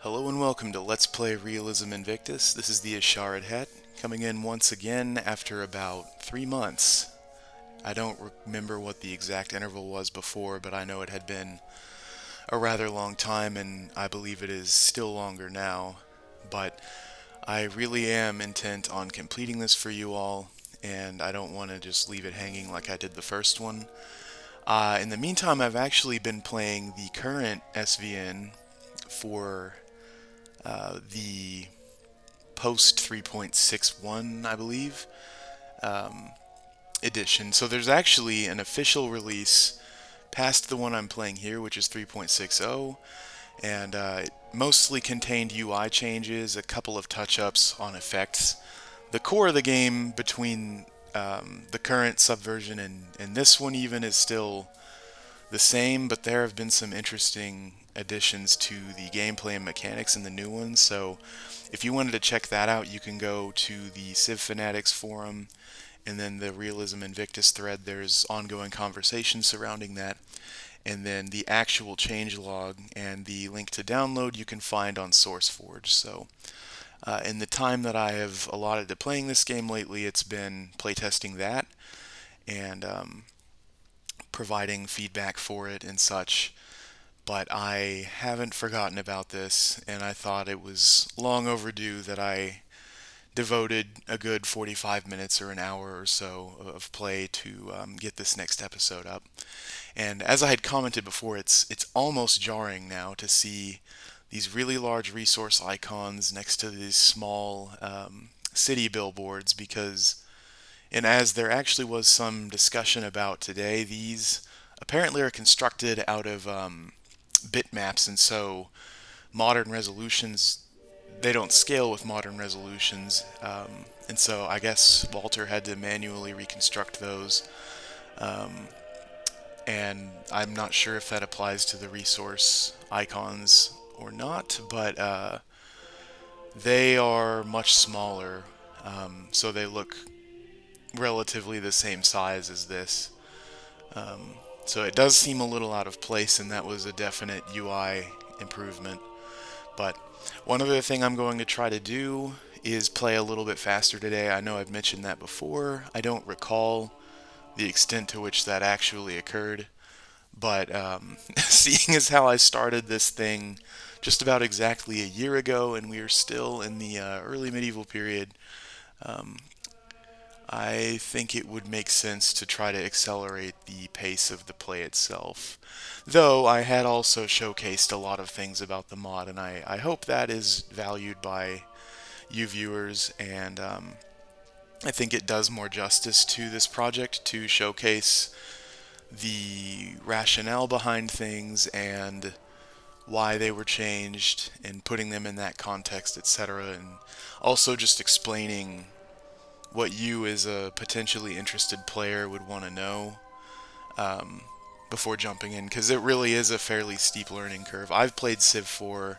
Hello and welcome to Let's Play Realism Invictus. This is the Asharid Het, coming in once again after about 3 months. I don't remember what the exact interval was before, but I know it had been a rather long time, and I believe it is still longer now. But I really am intent on completing this for you all, and I don't want to just leave it hanging like I did the first one. In the meantime, I've actually been playing the current SVN for the post 3.61, I believe, edition. So there's actually an official release past the one I'm playing here, which is 3.60, and it mostly contained UI changes, a couple of touch-ups on effects. The core of the game between the current subversion and this one even is still the same, but there have been some interesting additions to the gameplay and mechanics in the new ones. So if you wanted to check that out, you can go to the Civ Fanatics forum and then the Realism Invictus thread. There's ongoing conversation surrounding that. And then the actual changelog and the link to download you can find on SourceForge. So in the time that I have allotted to playing this game lately, it's been playtesting that and providing feedback for it and such. But I haven't forgotten about this, and I thought it was long overdue that I devoted a good 45 minutes or an hour or so of play to get this next episode up. And as I had commented before, it's almost jarring now to see these really large resource icons next to these small city billboards because, and as there actually was some discussion about today, these apparently are constructed out of bitmaps, and so modern resolutions, they don't scale with modern resolutions, and so I guess Walter had to manually reconstruct those, and I'm not sure if that applies to the resource icons or not, but they are much smaller, so they look relatively the same size as this. So it does seem a little out of place, and that was a definite UI improvement. But one other thing I'm going to try to do is play a little bit faster today. I know I've mentioned that before. I don't recall the extent to which that actually occurred, but seeing as how I started this thing just about exactly a year ago, and we are still in the early medieval period, um, I think it would make sense to try to accelerate the pace of the play itself. Though I had also showcased a lot of things about the mod, and I hope that is valued by you viewers, and I think it does more justice to this project to showcase the rationale behind things and why they were changed and putting them in that context, etc. And also just explaining what you as a potentially interested player would want to know um, before jumping in, because it really is a fairly steep learning curve. I've played Civ 4,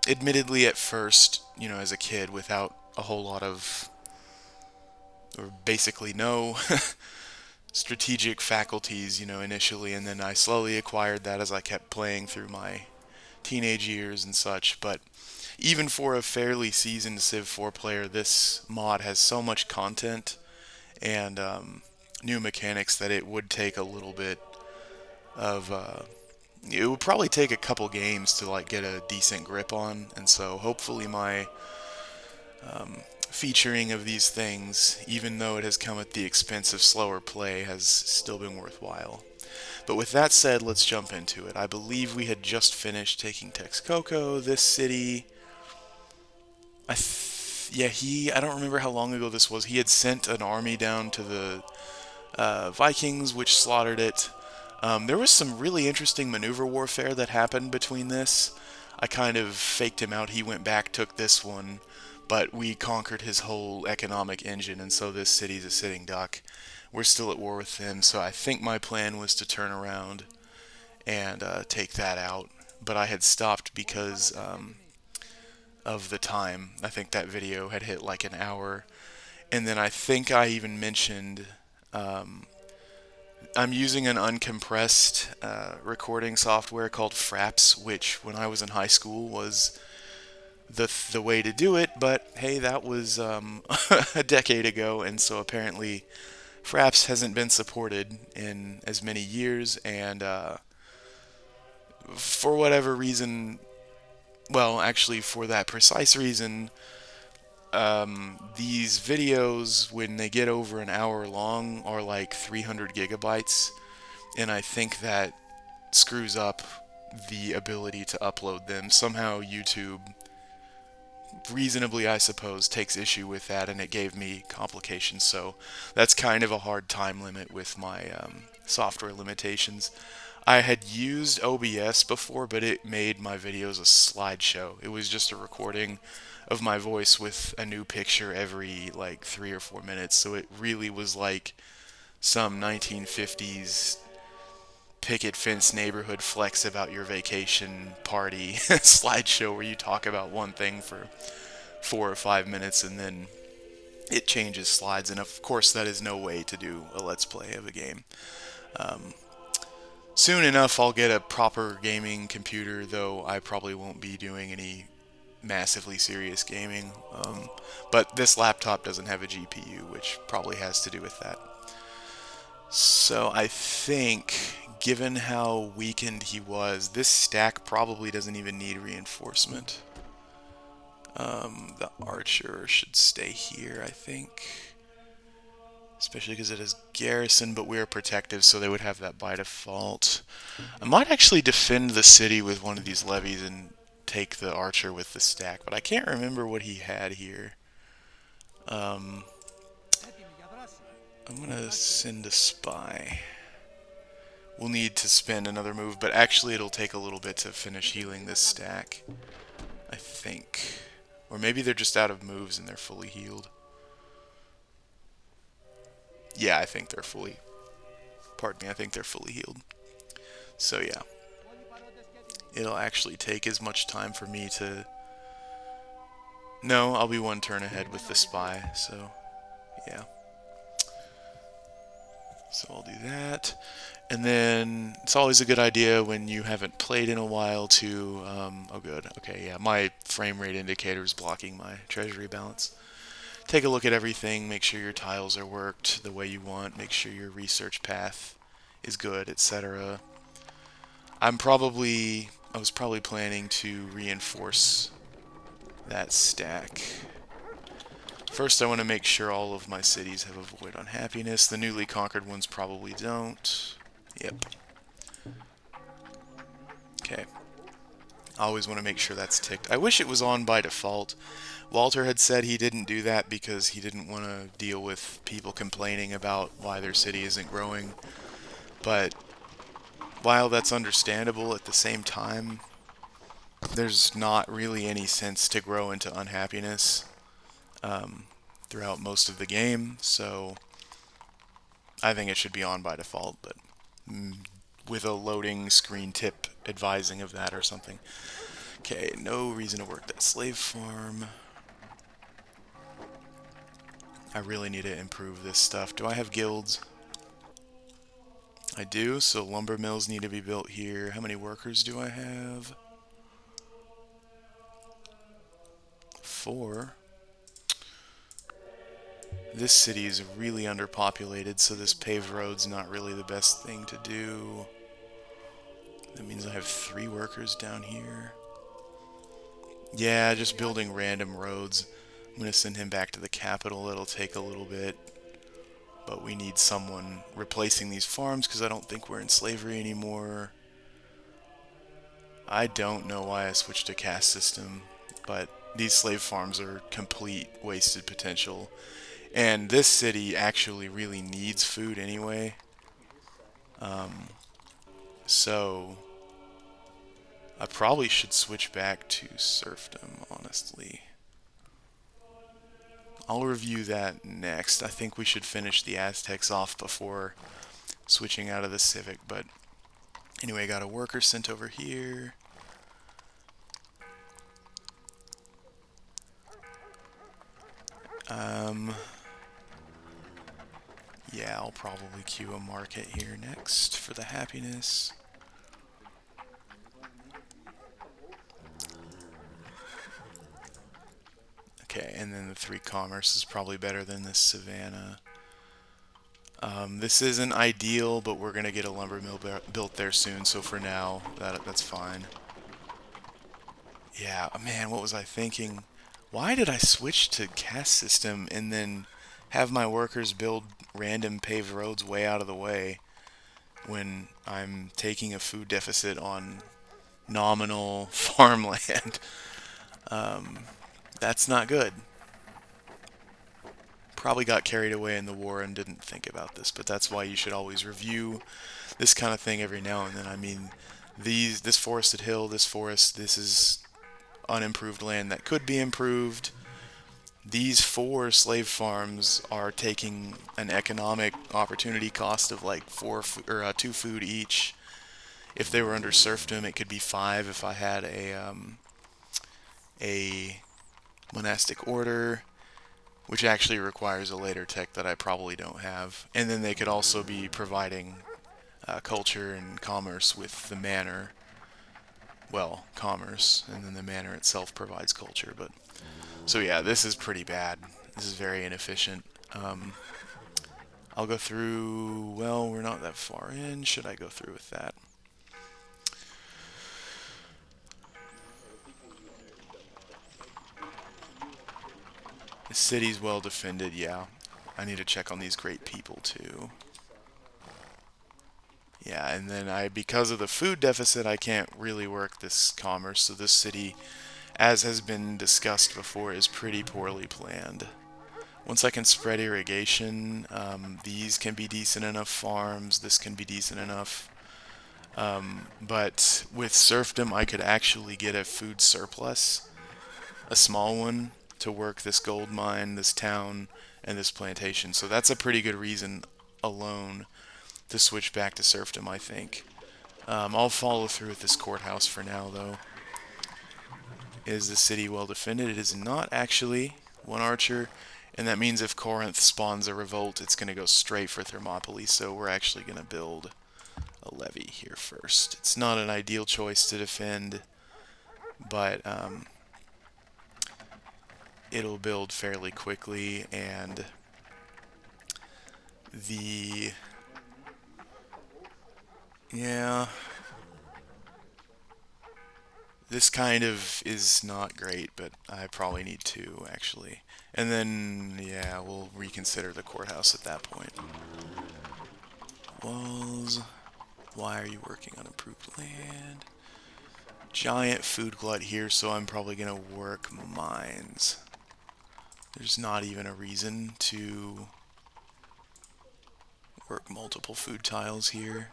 admittedly at first, as a kid without a whole lot of, or basically no strategic faculties, initially, and then I slowly acquired that as I kept playing through my teenage years and such. But even for a fairly seasoned Civ 4 player, this mod has so much content and new mechanics that it would take a little bit of it would probably take a couple games to like get a decent grip on, and so hopefully my featuring of these things, even though it has come at the expense of slower play, has still been worthwhile. But with that said, let's jump into it. I believe we had just finished taking Texcoco, this city. I don't remember how long ago this was. He had sent an army down to the Vikings, which slaughtered it. There was some really interesting maneuver warfare that happened between this. I kind of faked him out. He went back, took this one, but we conquered his whole economic engine, and so this city's a sitting duck. We're still at war with him, so I think my plan was to turn around and take that out. But I had stopped because of the time. I think that video had hit like an hour. And then I think I even mentioned I'm using an uncompressed recording software called Fraps, which when I was in high school was the way to do it, but hey, that was a decade ago, and so apparently Fraps hasn't been supported in as many years, and for whatever reason, well, actually, for that precise reason, these videos, when they get over an hour long, are like 300 gigabytes, and I think that screws up the ability to upload them. Somehow YouTube, reasonably I suppose, takes issue with that, and it gave me complications, so that's kind of a hard time limit with my software limitations. I had used OBS before, but it made my videos a slideshow. It was just a recording of my voice with a new picture every like 3 or 4 minutes, so it really was like some 1950s picket fence neighborhood flex about your vacation party slideshow where you talk about one thing for 4 or 5 minutes and then it changes slides. And of course, that is no way to do a let's play of a game. Soon enough, I'll get a proper gaming computer, though I probably won't be doing any massively serious gaming. But this laptop doesn't have a GPU, which probably has to do with that. So I think, given how weakened he was, this stack probably doesn't even need reinforcement. The archer should stay here, I think. Especially because it is garrison, but we are protective, so they would have that by default. I might actually defend the city with one of these levies and take the archer with the stack, but I can't remember what he had here. I'm gonna send a spy. We'll need to spend another move, but actually it'll take a little bit to finish healing this stack, I think. Or maybe they're just out of moves and they're fully healed. Yeah, I think they're fully... Pardon me, I think they're fully healed. So yeah. It'll actually take as much time for me to... No, I'll be one turn ahead with the spy, so... Yeah. So I'll do that. And then it's always a good idea when you haven't played in a while to... oh good, okay, yeah, my frame rate indicator is blocking my treasury balance. Take a look at everything, make sure your tiles are worked the way you want, make sure your research path is good, etc. I was probably planning to reinforce that stack. First, I want to make sure all of my cities have a void unhappiness. The newly conquered ones probably don't. Yep. Okay. I always want to make sure that's ticked. I wish it was on by default. Walter had said he didn't do that because he didn't want to deal with people complaining about why their city isn't growing. But while that's understandable, at the same time, there's not really any sense to grow into unhappiness throughout most of the game, so I think it should be on by default, but with a loading screen tip advising of that or something. Okay, no reason to work that slave farm. I really need to improve this stuff. Do I have guilds? I do, so lumber mills need to be built here. How many workers do I have? 4. This city is really underpopulated, so this paved road's not really the best thing to do. That means I have 3 workers down here. Yeah, just building random roads. I'm going to send him back to the capital. It'll take a little bit. But we need someone replacing these farms because I don't think we're in slavery anymore. I don't know why I switched to caste system, but these slave farms are complete wasted potential. And this city actually really needs food anyway. So I probably should switch back to serfdom, honestly. I'll review that next. I think we should finish the Aztecs off before switching out of the civic, but anyway, got a worker sent over here. Yeah, I'll probably queue a market here next for the happiness. Okay, and then the 3 commerce is probably better than this savannah. This isn't ideal, but we're gonna get a lumber mill built there soon, so for now, that's fine. Yeah, man, what was I thinking? Why did I switch to caste system and then have my workers build random paved roads way out of the way when I'm taking a food deficit on nominal farmland? That's not good. Probably got carried away in the war and didn't think about this, but that's why you should always review this kind of thing every now and then. I mean, this forested hill, this forest, this is unimproved land that could be improved. These 4 slave farms are taking an economic opportunity cost of like 2 food each. If they were under serfdom, it could be 5 if I had a monastic order, which actually requires a later tech that I probably don't have. And then they could also be providing culture and commerce with the manor. Well, commerce, and then the manor itself provides culture. But so yeah, this is pretty bad. This is very inefficient. I'll go through. Well, we're not that far in. Should I go through with that? The city's well defended. Yeah, I need to check on these great people too. Yeah, and then because of the food deficit, I can't really work this commerce. So this city, as has been discussed before, is pretty poorly planned. Once I can spread irrigation, these can be decent enough farms. This can be decent enough. But with serfdom, I could actually get a food surplus, a small one, to work this gold mine, this town, and this plantation. So that's a pretty good reason alone to switch back to serfdom, I think. I'll follow through with this courthouse for now, though. Is the city well defended? It is not actually. 1 archer, and that means if Corinth spawns a revolt, it's going to go straight for Thermopylae, so we're actually going to build a levy here first. It's not an ideal choice to defend, but it'll build fairly quickly, and the... yeah... This kind of is not great, but I probably need 2, actually. And then, yeah, we'll reconsider the courthouse at that point. Walls. Why are you working on improved land? Giant food glut here, so I'm probably going to work mines. There's not even a reason to work multiple food tiles here.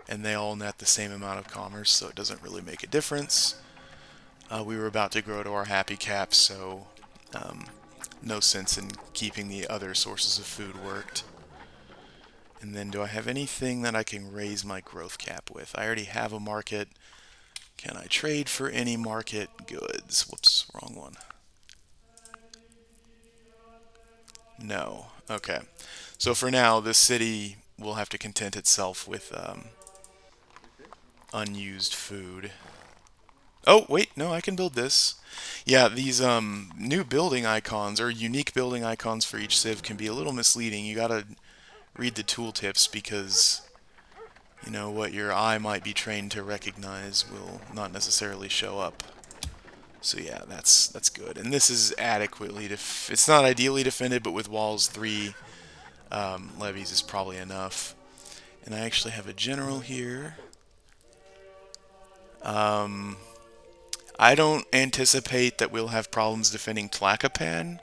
And they all net the same amount of commerce, so it doesn't really make a difference. We were about to grow to our happy cap, so no sense in keeping the other sources of food worked. And then do I have anything that I can raise my growth cap with? I already have a market. Can I trade for any market goods? Whoops, wrong one. No. Okay. So for now, this city will have to content itself with unused food. Oh, wait, no, I can build this. Yeah, these new building icons, or unique building icons for each civ, can be a little misleading. You gotta read the tooltips because, you know, what your eye might be trained to recognize will not necessarily show up. So yeah, that's good. And this is adequately it's not ideally defended, but with walls 3 levies is probably enough. And I actually have a general here. I don't anticipate that we'll have problems defending Tlacopan,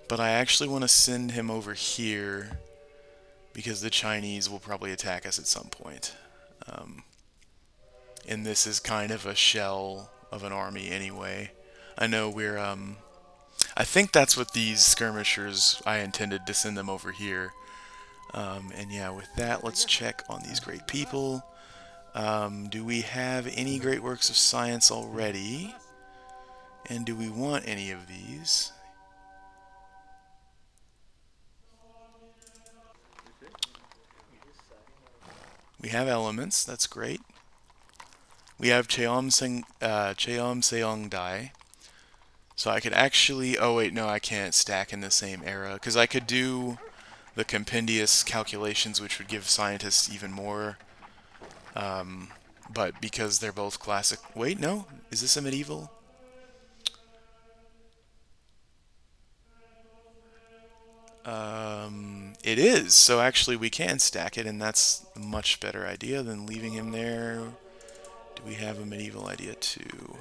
but I actually want to send him over here because the Chinese will probably attack us at some point. And this is kind of a shell of an army anyway. I know I think that's what these skirmishers, I intended to send them over here. And yeah, with that, let's check on these great people. Do we have any great works of science already? And do we want any of these? We have elements, that's great. We have Cheom Seong Dai. So I could actually, oh wait, no, I can't stack in the same era, because I could do the compendious calculations, which would give scientists even more. Um, but because they're both classic, wait, no, is this a medieval? It is, so actually we can stack it, and that's a much better idea than leaving him there. Do we have a medieval idea too?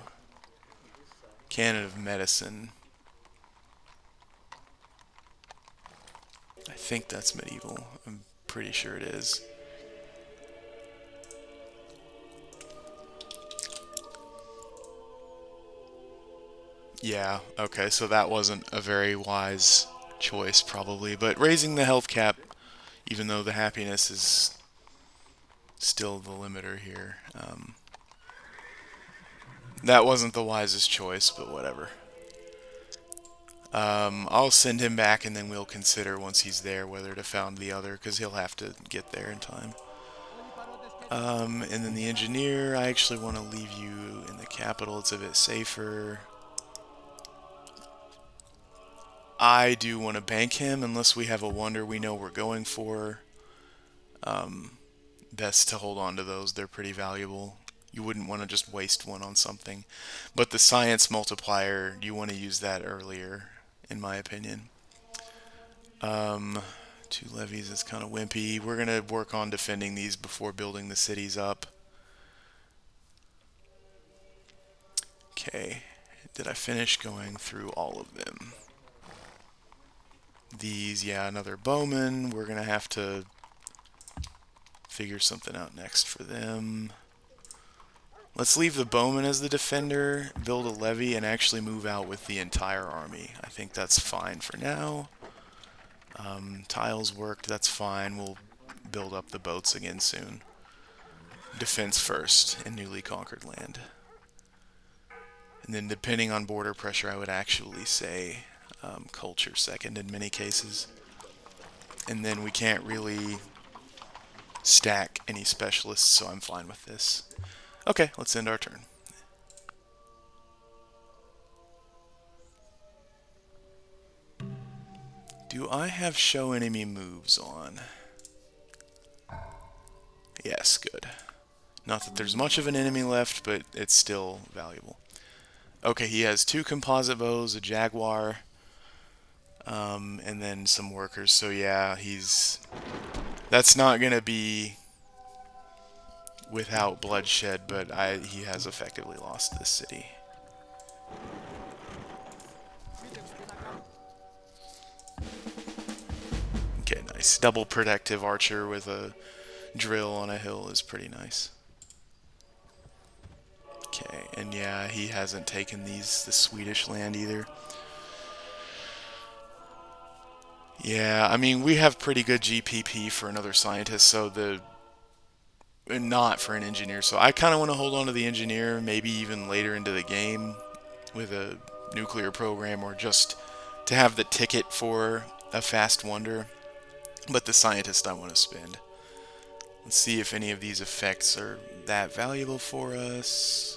Canon of Medicine. I think that's medieval. I'm pretty sure it is. Yeah, okay, so that wasn't a very wise choice, probably. But raising the health cap, even though the happiness is still the limiter here, that wasn't the wisest choice, but whatever. I'll send him back, and then we'll consider once he's there whether to found the other, because he'll have to get there in time. And then the engineer, I actually want to leave you in the capital. It's a bit safer. I do want to bank him unless we have a wonder we know we're going for. Best to hold on to those. They're pretty valuable. You wouldn't want to just waste one on something. But the science multiplier, you want to use that earlier, in my opinion. Um, Two levies is kind of wimpy. We're going to work on defending these before building the cities up. Okay. Did I finish going through all of them? These, yeah, another bowman. We're going to have to figure something out next for them. Let's leave the bowman as the defender, build a levy, and actually move out with the entire army. I think that's fine for now. Tiles worked, that's fine. We'll build up the boats again soon. Defense first in newly conquered land. And then depending on border pressure, I would actually say culture second in many cases. And then we can't really stack any specialists, so I'm fine with this. Okay, let's end our turn. Do I have show enemy moves on? Yes, good. Not that there's much of an enemy left, but it's still valuable. Okay, he has two composite bows, a jaguar, and then some workers. So yeah, that's not gonna be without bloodshed, but he has effectively lost this city. Okay, nice. Double protective archer with a drill on a hill is pretty nice. Okay, and yeah, he hasn't taken the Swedish land either. Yeah, I mean, we have pretty good GPP for another scientist, so not for an engineer. So I kind of want to hold on to the engineer, maybe even later into the game with a nuclear program, or just to have the ticket for a fast wonder. But the scientist I want to spend. Let's see if any of these effects are that valuable for us.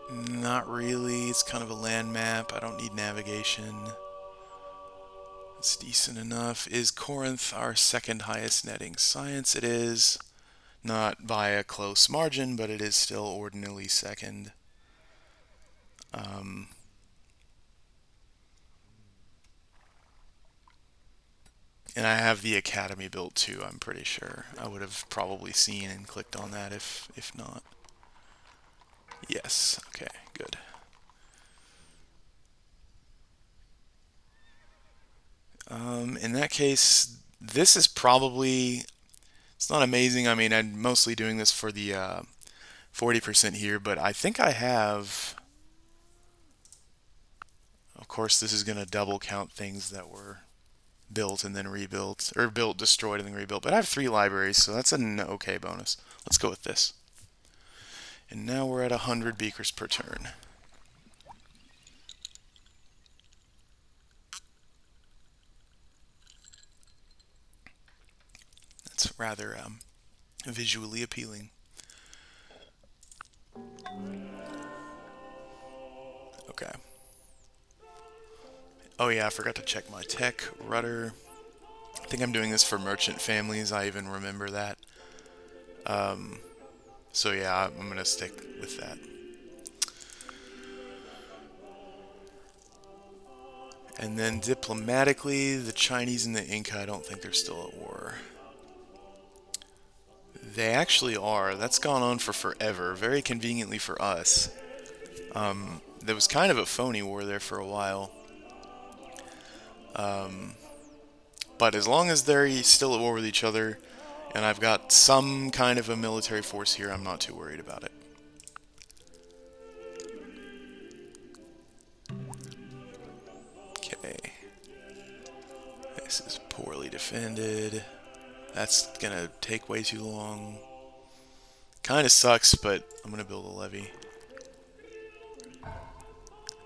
Not really. It's kind of a land map. I don't need navigation. It's decent enough. Is Corinth our second highest netting science? It is. Not by a close margin, but it is still ordinarily second. Um, and I have the academy built too, I'm pretty sure. I would have probably seen and clicked on that if not. Yes, okay, good. In that case, this is probably, it's not amazing. I mean, I'm mostly doing this for the 40% here, but I think I have, of course, this is going to double count things that were built and then rebuilt, or built, destroyed, and then rebuilt. But I have 3 libraries, so that's an okay bonus. Let's go with this. And now we're at 100 beakers per turn. That's rather visually appealing. Okay. Oh yeah, I forgot to check my tech rudder. I think I'm doing this for merchant families. I even remember that. So yeah, I'm gonna stick with that. And then diplomatically, the Chinese and the Inca, I don't think they're still at war. They actually are. That's gone on for forever, very conveniently for us. There was kind of a phony war there for a while. But as long as they're still at war with each other, and I've got some kind of a military force here, I'm not too worried about it. Okay. This is poorly defended. That's gonna take way too long. Kinda sucks, but I'm gonna build a levee.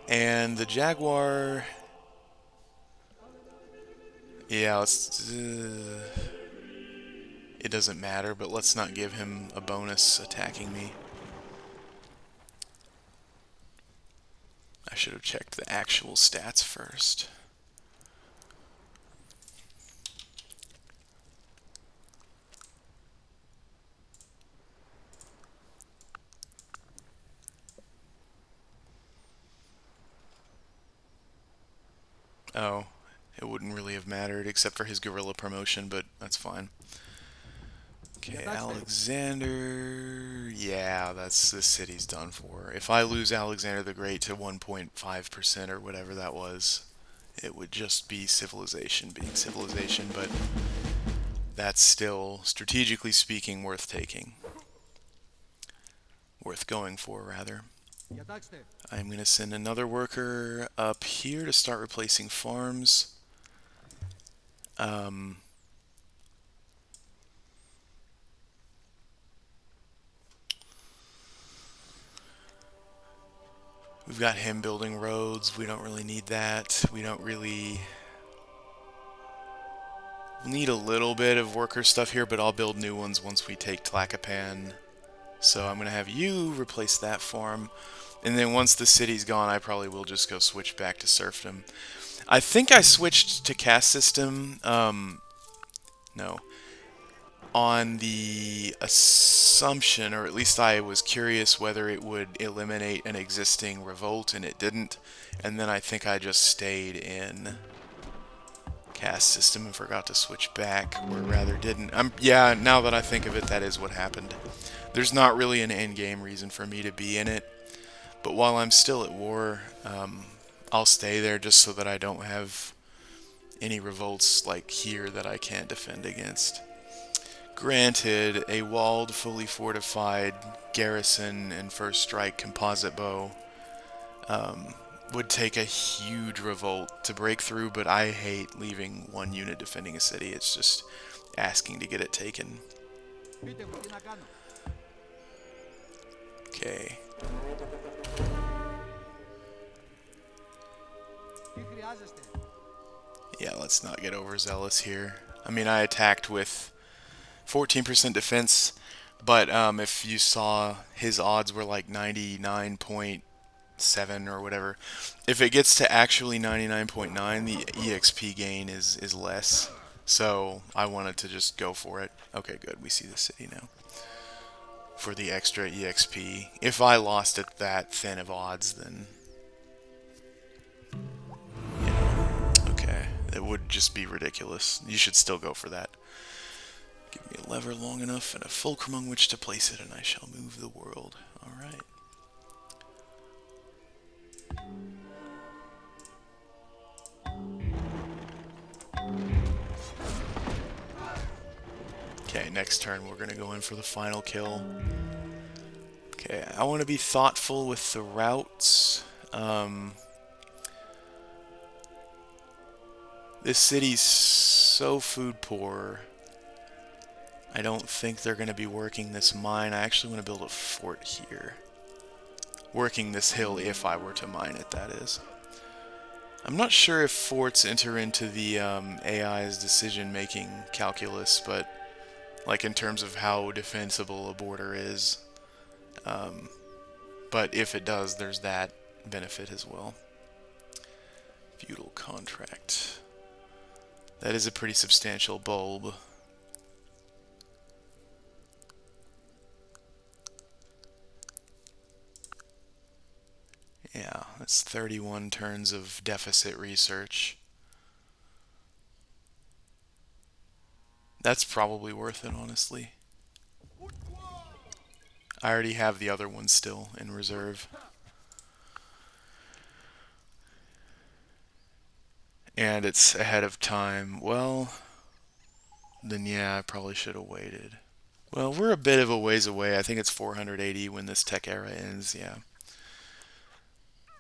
And the Jaguar... Yeah, let's... it doesn't matter, but let's not give him a bonus attacking me. I should have checked the actual stats first. Oh, it wouldn't really have mattered except for his guerrilla promotion, but that's fine. Okay, Alexander... Yeah, this city's done for. If I lose Alexander the Great to 1.5% or whatever that was, it would just be civilization being civilization, but that's still, strategically speaking, worth taking. Worth going for, rather. I'm going to send another worker up here to start replacing farms. We've got him building roads. We don't really need that. We don't really... We'll need a little bit of worker stuff here, but I'll build new ones once we take Tlacopan. So I'm going to have you replace that farm. And then once the city's gone, I probably will just go switch back to serfdom. I think I switched to caste system. No. On the assumption, or at least I was curious whether it would eliminate an existing revolt, and it didn't. And then I think I just stayed in caste system and forgot to switch back, or rather didn't. Yeah, now that I think of it, that is what happened. There's not really an end-game reason for me to be in it, but while I'm still at war, I'll stay there just so that I don't have any revolts like here that I can't defend against. Granted, a walled, fully fortified garrison and first strike composite bow would take a huge revolt to break through, but I hate leaving one unit defending a city. It's just asking to get it taken. Okay. Yeah, let's not get overzealous here. I mean, I attacked with 14% defense, but if you saw, his odds were like 99.7 or whatever. If it gets to actually 99.9, the EXP gain is less. So I wanted to just go for it. Okay, good. We see the city now. For the extra EXP. If I lost it that thin of odds, then... okay. It would just be ridiculous. You should still go for that. Give me a lever long enough and a fulcrum on which to place it, and I shall move the world. Alright. Okay, next turn we're going to go in for the final kill. Okay, I want to be thoughtful with the routes. This city's so food poor. I don't think they're going to be working this mine. I actually want to build a fort here. Working this hill if I were to mine it, that is. I'm not sure if forts enter into the AI's decision-making calculus, but like in terms of how defensible a border is. But if it does, there's that benefit as well. Feudal contract. That is a pretty substantial bulb. Yeah, that's 31 turns of deficit research. That's probably worth it, honestly. I already have the other one still in reserve. And it's ahead of time. Well, then yeah, I probably should have waited. Well, we're a bit of a ways away. I think it's 480 when this tech era ends, yeah.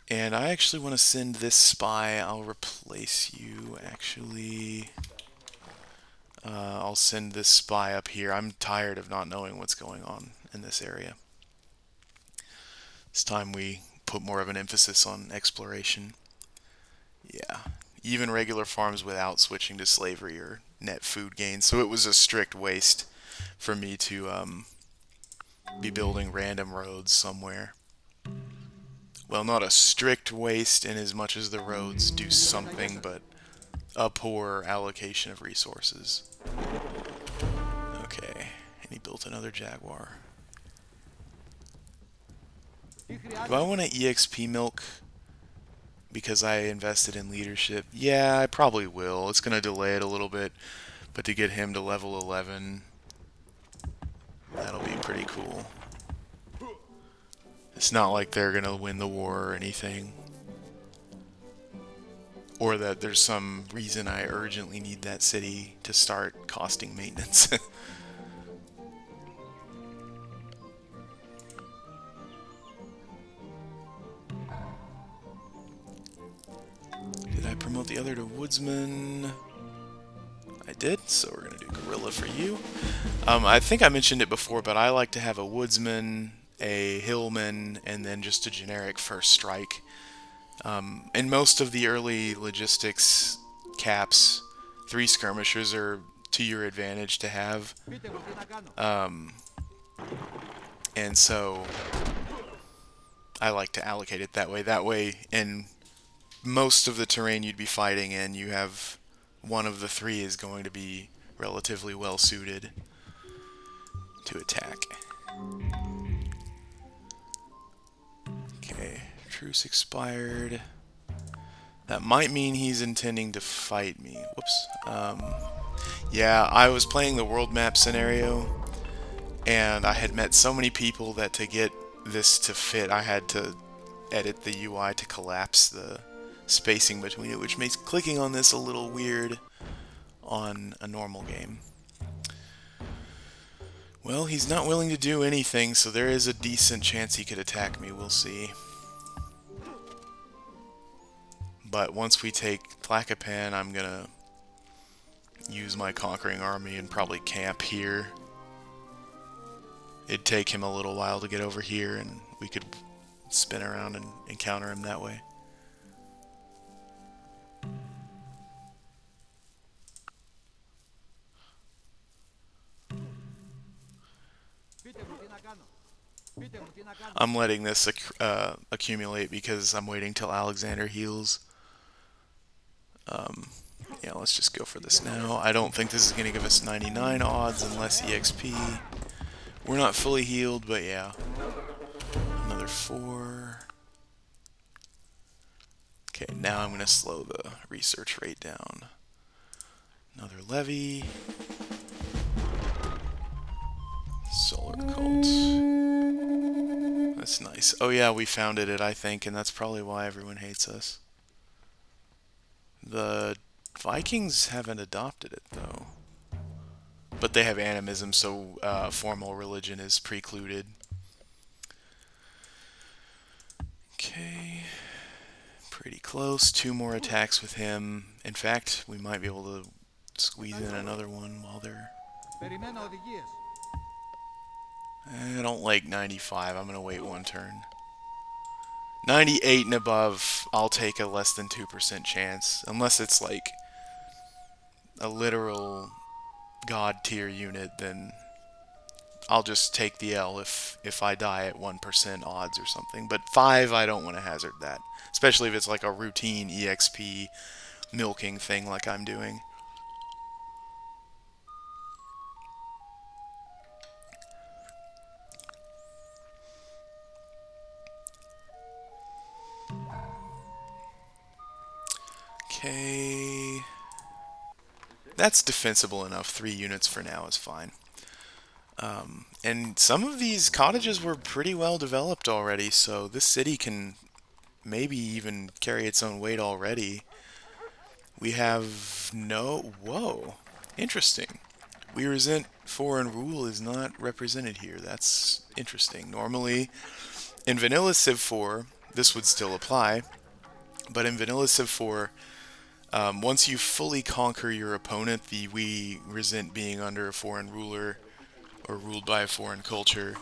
And I actually want to send this spy. I'll replace you, actually. I'll send this spy up here. I'm tired of not knowing what's going on in this area. It's time we put more of an emphasis on exploration. Yeah. Even regular farms without switching to slavery are net food gain, so it was a strict waste for me to be building random roads somewhere. Well, not a strict waste in as much as the roads do something, but a poor allocation of resources. Okay, and he built another Jaguar. Do I want to EXP milk because I invested in leadership? Yeah, I probably will. It's going to delay it a little bit, but to get him to level 11, that'll be pretty cool. It's not like they're going to win the war or anything. Or that there's some reason I urgently need that city to start costing maintenance. Did I promote the other to woodsman? I did, so we're going to do guerrilla for you. I think I mentioned it before, but I like to have a woodsman, a hillman, and then just a generic first strike. In most of the early logistics caps, 3 skirmishers are to your advantage to have. And so I like to allocate it that way. That way, in most of the terrain you'd be fighting in, you have one of the 3 is going to be relatively well suited to attack. Okay, truce expired. That might mean he's intending to fight me. Whoops. Yeah, I was playing the world map scenario, and I had met so many people that to get this to fit, I had to edit the UI to collapse the spacing between it, which makes clicking on this a little weird on a normal game. Well, he's not willing to do anything, so there is a decent chance he could attack me. We'll see. But once we take Tlacopan, I'm gonna use my conquering army and probably camp here. It'd take him a little while to get over here, and we could spin around and encounter him that way. I'm letting this accumulate because I'm waiting till Alexander heals. Yeah, let's just go for this now. I don't think this is going to give us 99 odds unless EXP. We're not fully healed, but yeah. Another 4. Okay, now I'm going to slow the research rate down. Another levy. Solar cult. That's nice. Oh yeah, we founded it, I think, and that's probably why everyone hates us. The Vikings haven't adopted it, though. But they have animism, so formal religion is precluded. Okay. Pretty close. 2 more attacks with him. In fact, we might be able to squeeze in another one while they're... I don't like 95. I'm going to wait 1 turn. 98 and above, I'll take a less than 2% chance. Unless it's like a literal god tier unit, then I'll just take the L if I die at 1% odds or something. But 5, I don't want to hazard that. Especially if it's like a routine EXP milking thing like I'm doing. Okay. That's defensible enough. 3 units for now is fine. And some of these cottages were pretty well developed already, so this city can maybe even carry its own weight already. We have no... Whoa. Interesting. We resent foreign rule is not represented here. That's interesting. Normally, in vanilla Civ 4, this would still apply, but in vanilla Civ 4, once you fully conquer your opponent, the we resent being under a foreign ruler or ruled by a foreign culture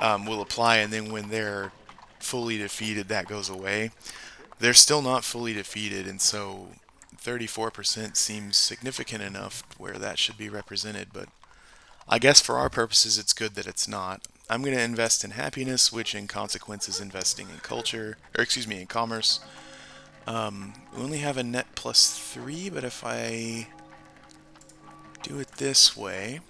will apply, and then when they're fully defeated, that goes away. They're still not fully defeated, and so 34% seems significant enough where that should be represented, but I guess for our purposes it's good that it's not. I'm going to invest in happiness, which in consequence is investing in culture, or excuse me, in commerce. We only have a net +3, but if I do it this way...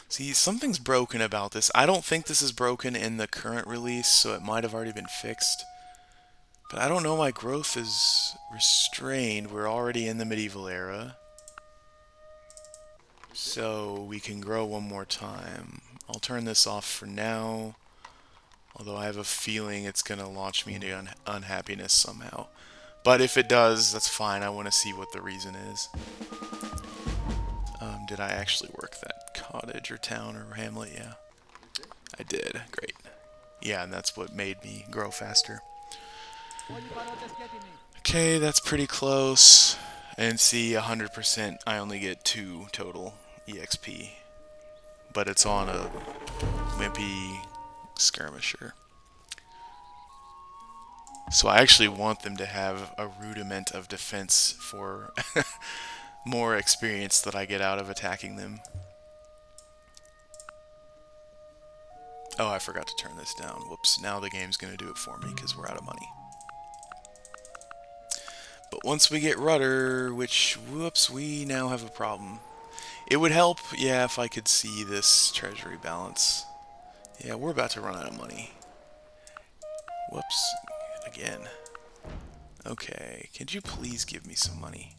See, something's broken about this. I don't think this is broken in the current release, so it might have already been fixed. But I don't know why growth is restrained. We're already in the medieval era. So we can grow one more time. I'll turn this off for now. Although I have a feeling it's going to launch me into unhappiness somehow. But if it does, that's fine. I want to see what the reason is. Did I actually work that cottage or town or hamlet? Yeah. I did. Great. Yeah, and that's what made me grow faster. Okay, that's pretty close. And see, 100%, I only get 2 total EXP. But it's on a wimpy skirmisher. So I actually want them to have a rudiment of defense for more experience that I get out of attacking them. Oh, I forgot to turn this down. Whoops, now the game's going to do it for me because we're out of money. But once we get rudder, which, whoops, we now have a problem. It would help, yeah, if I could see this treasury balance. Yeah, we're about to run out of money. Whoops, again. Okay, could you please give me some money?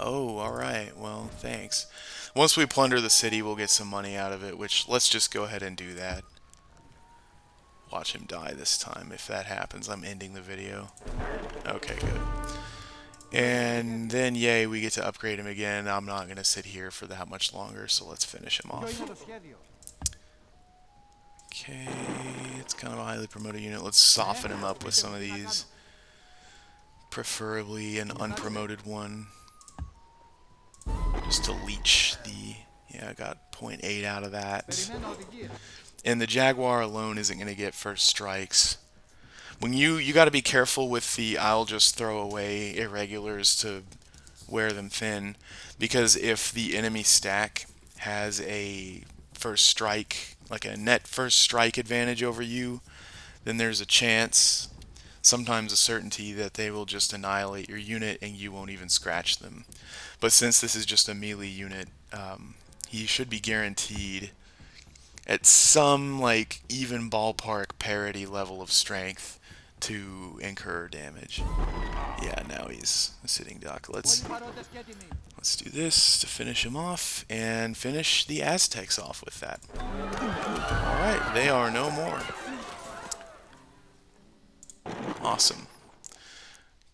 Oh, alright, well, thanks. Once we plunder the city, we'll get some money out of it, which, let's just go ahead and do that. Watch him die this time. If that happens, I'm ending the video. Okay, good. And then, yay, we get to upgrade him again. I'm not going to sit here for that much longer, so let's finish him off. Okay, it's kind of a highly promoted unit. Let's soften him up with some of these. Preferably an unpromoted one. Just to leech the... Yeah, I got 0.8 out of that. And the Jaguar alone isn't going to get first strikes. When you got to be careful with the I'll just throw away irregulars to wear them thin, because if the enemy stack has a first strike, like a net first strike advantage over you, then there's a chance, sometimes a certainty, that they will just annihilate your unit and you won't even scratch them. But since this is just a melee unit, he should be guaranteed at some like even ballpark parity level of strength to incur damage. Yeah, now he's a sitting duck. Let's do this to finish him off and finish the Aztecs off with that. Alright, they are no more. Awesome.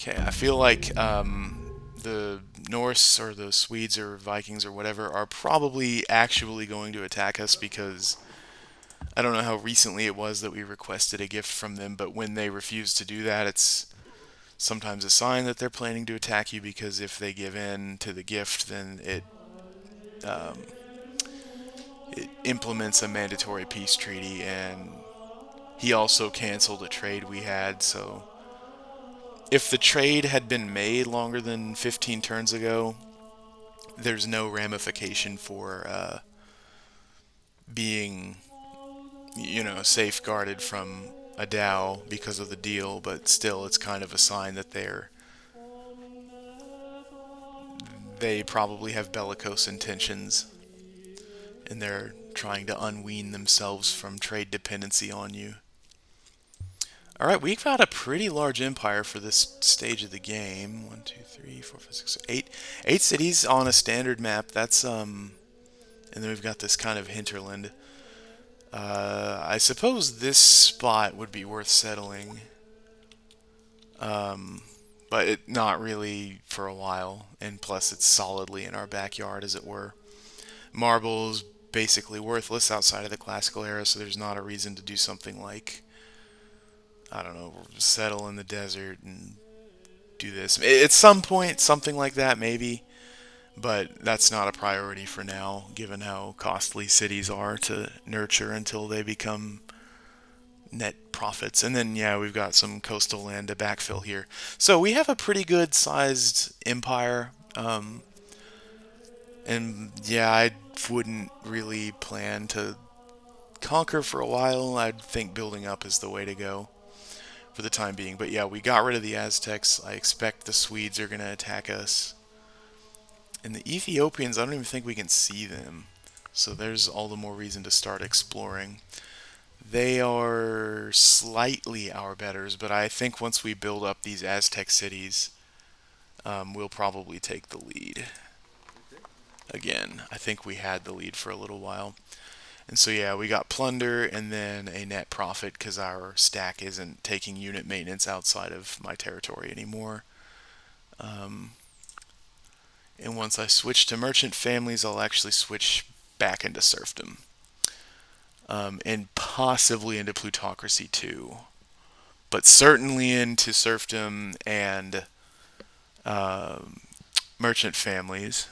Okay, I feel like the Norse or the Swedes or Vikings or whatever are probably actually going to attack us, because I don't know how recently it was that we requested a gift from them, but when they refuse to do that, it's sometimes a sign that they're planning to attack you, because if they give in to the gift, then it implements a mandatory peace treaty, and he also canceled a trade we had, so if the trade had been made longer than 15 turns ago, there's no ramification for being, safeguarded from a Dow because of the deal, but still, it's kind of a sign that they probably have bellicose intentions, and they're trying to unwean themselves from trade dependency on you. All right, we've got a pretty large empire for this stage of the game. 1, 2, 3, 4, 5, 6, 8 cities on a standard map. That's and then we've got this kind of hinterland. I suppose this spot would be worth settling, but not really for a while. And plus, it's solidly in our backyard, as it were. Marble's basically worthless outside of the classical era, so there's not a reason to do something like, I don't know, settle in the desert and do this. At some point, something like that, maybe, but that's not a priority for now, given how costly cities are to nurture until they become net profits. And then, yeah, we've got some coastal land to backfill here. So we have a pretty good sized empire. And yeah, I wouldn't really plan to conquer for a while. I'd think building up is the way to go for the time being. But yeah, we got rid of the Aztecs. I expect the Swedes are going to attack us. And the Ethiopians, I don't even think we can see them. So there's all the more reason to start exploring. They are slightly our betters, but I think once we build up these Aztec cities, we'll probably take the lead. Again, I think we had the lead for a little while. And so yeah, we got plunder and then a net profit because our stack isn't taking unit maintenance outside of my territory anymore. And once I switch to merchant families, I'll actually switch back into serfdom. And possibly into plutocracy too. But certainly into serfdom and merchant families.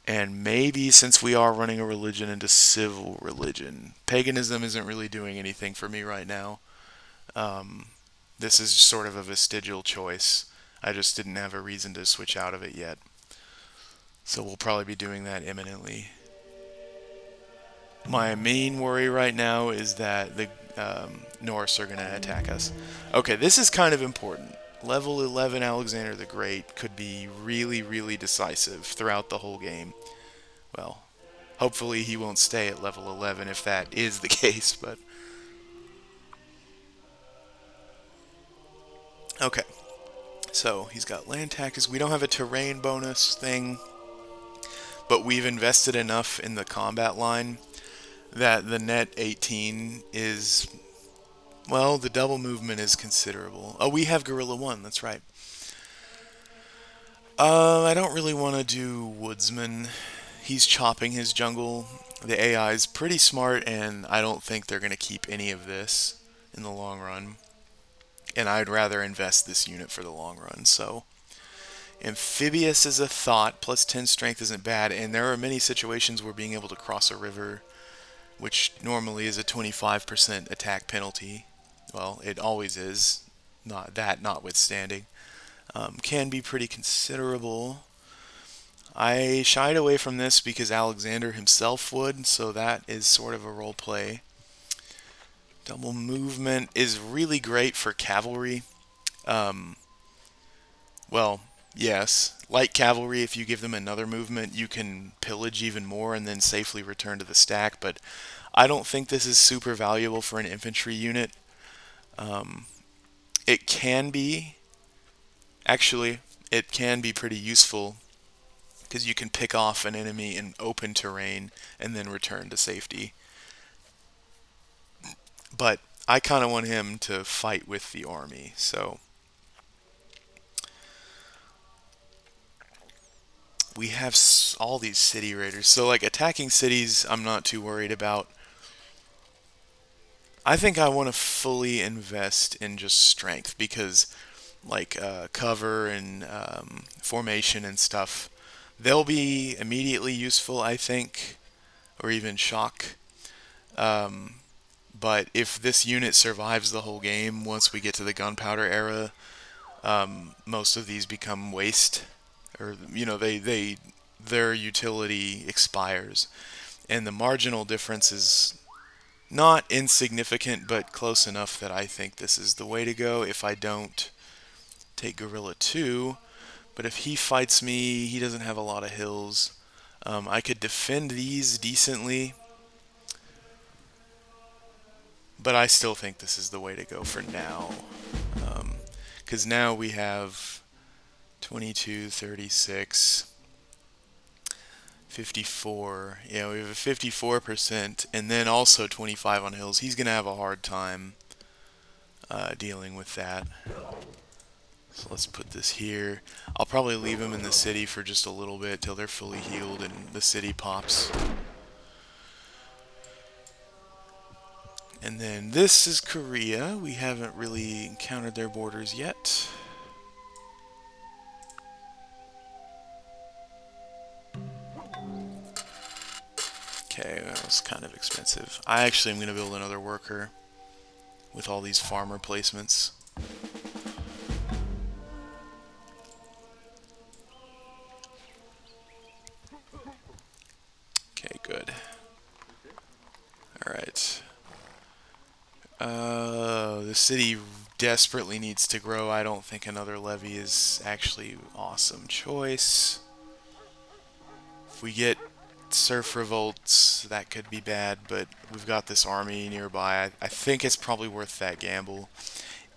And maybe, since we are running a religion, into civil religion. Paganism isn't really doing anything for me right now. This is sort of a vestigial choice. I just didn't have a reason to switch out of it yet. So we'll probably be doing that imminently. My main worry right now is that the Norse are going to attack us. Okay, this is kind of important. Level 11 Alexander the Great could be really, really decisive throughout the whole game. Well, hopefully he won't stay at level 11 if that is the case, but... Okay, so he's got land taxes. We don't have a terrain bonus thing, but we've invested enough in the combat line that the net 18 is... Well, the double movement is considerable. Oh, we have Gorilla 1, that's right. I don't really want to do Woodsman. He's chopping his jungle. The AI is pretty smart, and I don't think they're going to keep any of this in the long run. And I'd rather invest this unit for the long run, so... Amphibious is a thought, plus 10 strength isn't bad, and there are many situations where being able to cross a river, which normally is a 25% attack penalty, well, it always is, not that notwithstanding, can be pretty considerable. I shied away from this because Alexander himself would, so that is sort of a role play. Double movement is really great for cavalry. Well, yes, light cavalry, if you give them another movement, you can pillage even more and then safely return to the stack, but I don't think this is super valuable for an infantry unit. It can be, actually, it can be pretty useful because you can pick off an enemy in open terrain and then return to safety. But I kind of want him to fight with the army, so... We have all these city raiders, so like attacking cities I'm not too worried about. I think I want to fully invest in just strength because like cover and formation and stuff, they'll be immediately useful, I think, or even shock. But if this unit survives the whole game, once we get to the gunpowder era, most of these become waste, or their utility expires, and the marginal difference is not insignificant, but close enough that I think this is the way to go if I don't take Gorilla 2. But if he fights me, he doesn't have a lot of hills. I could defend these decently, but I still think this is the way to go for now. Because now we have 22, 36, 54. Yeah, we have a 54%, and then also 25 on hills. He's going to have a hard time dealing with that. So let's put this here. I'll probably leave him in the city for just a little bit till they're fully healed and the city pops. And then this is Korea. We haven't really encountered their borders yet. Okay, that was kind of expensive. I actually am going to build another worker with all these farmer placements. Okay, good. Alright. The city desperately needs to grow. I don't think another levy is actually an awesome choice. If we get surf revolts, that could be bad, but we've got this army nearby. I think it's probably worth that gamble.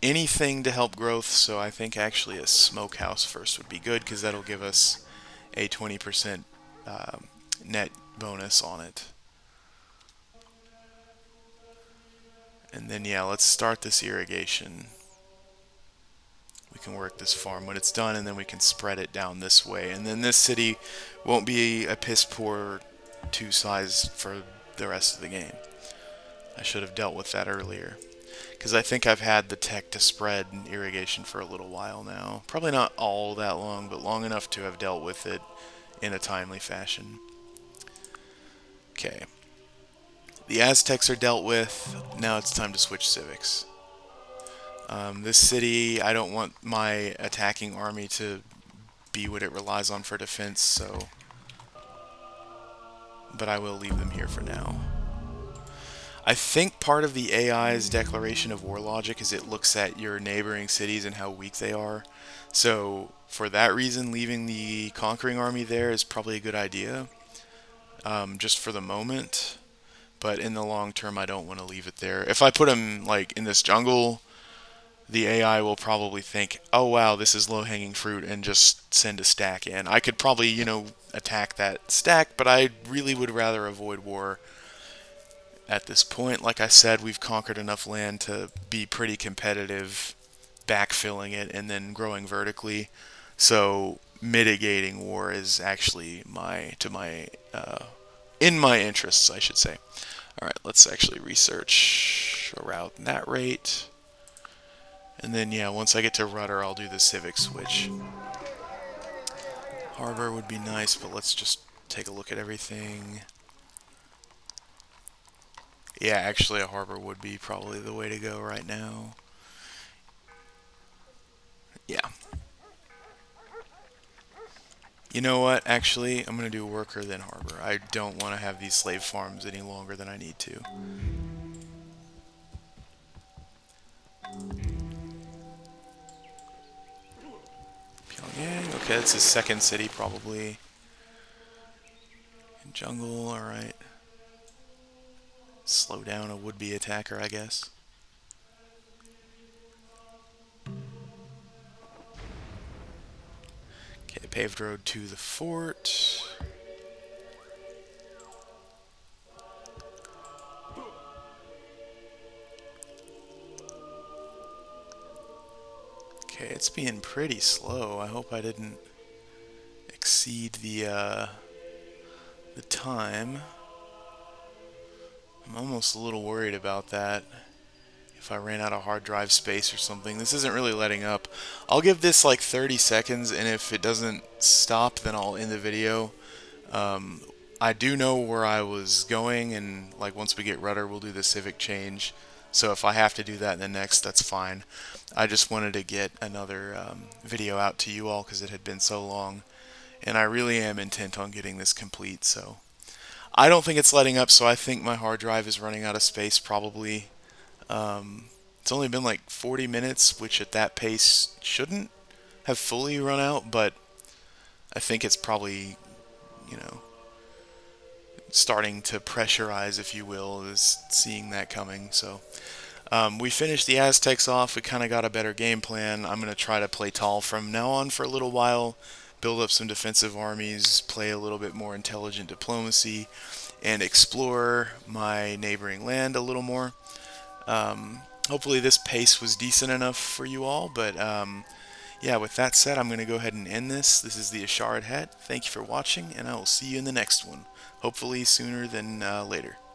Anything to help growth, so I think actually a smokehouse first would be good, because that'll give us a 20% net bonus on it. And then, yeah, let's start this irrigation. We can work this farm when it's done, and then we can spread it down this way. And then this city won't be a piss poor 2 size for the rest of the game. I should have dealt with that earlier, because I think I've had the tech to spread irrigation for a little while now. Probably not all that long, but long enough to have dealt with it in a timely fashion. Okay. The Aztecs are dealt with. Now it's time to switch civics. This city, I don't want my attacking army to be what it relies on for defense, so... But I will leave them here for now. I think part of the AI's declaration of war logic is it looks at your neighboring cities and how weak they are. So, for that reason, leaving the conquering army there is probably a good idea. Just for the moment. But in the long term, I don't want to leave it there. If I put them, like, in this jungle, the AI will probably think, oh wow, this is low-hanging fruit, and just send a stack in. I could probably, attack that stack, but I really would rather avoid war at this point. Like I said, we've conquered enough land to be pretty competitive, backfilling it and then growing vertically. So mitigating war is actually in my interests, I should say. Alright, let's actually research a route in that rate. And then, yeah, once I get to rudder, I'll do the civic switch. Harbor would be nice, but let's just take a look at everything. Yeah, actually a harbor would be probably the way to go right now. Yeah. You know what? Actually, I'm going to do worker then harbor. I don't want to have these slave farms any longer than I need to. Pyongyang. Okay, that's his second city probably. Jungle, alright. Slow down a would-be attacker, I guess. Okay, paved road to the fort. Okay, it's being pretty slow. I hope I didn't exceed the time. I'm almost a little worried about that. If I ran out of hard drive space or something. This isn't really letting up. I'll give this like 30 seconds, and if it doesn't stop, then I'll end the video. I do know where I was going, and like once we get rudder, we'll do the civic change. So if I have to do that in the next, that's fine. I just wanted to get another video out to you all because it had been so long. and I really am intent on getting this complete. So I don't think it's letting up, so I think my hard drive is running out of space probably. It's only been like 40 minutes, which at that pace shouldn't have fully run out, but I think it's probably, you know, starting to pressurize, if you will, is seeing that coming. So we finished the Aztecs off. We kind of got a better game plan. I'm going to try to play tall from now on for a little while, build up some defensive armies, play a little bit more intelligent diplomacy, and explore my neighboring land a little more. Hopefully this pace was decent enough for you all, but yeah, with that said, I'm going to go ahead and end this. This is the Asharid Hat. Thank you for watching, and I will see you in the next one, hopefully sooner than later.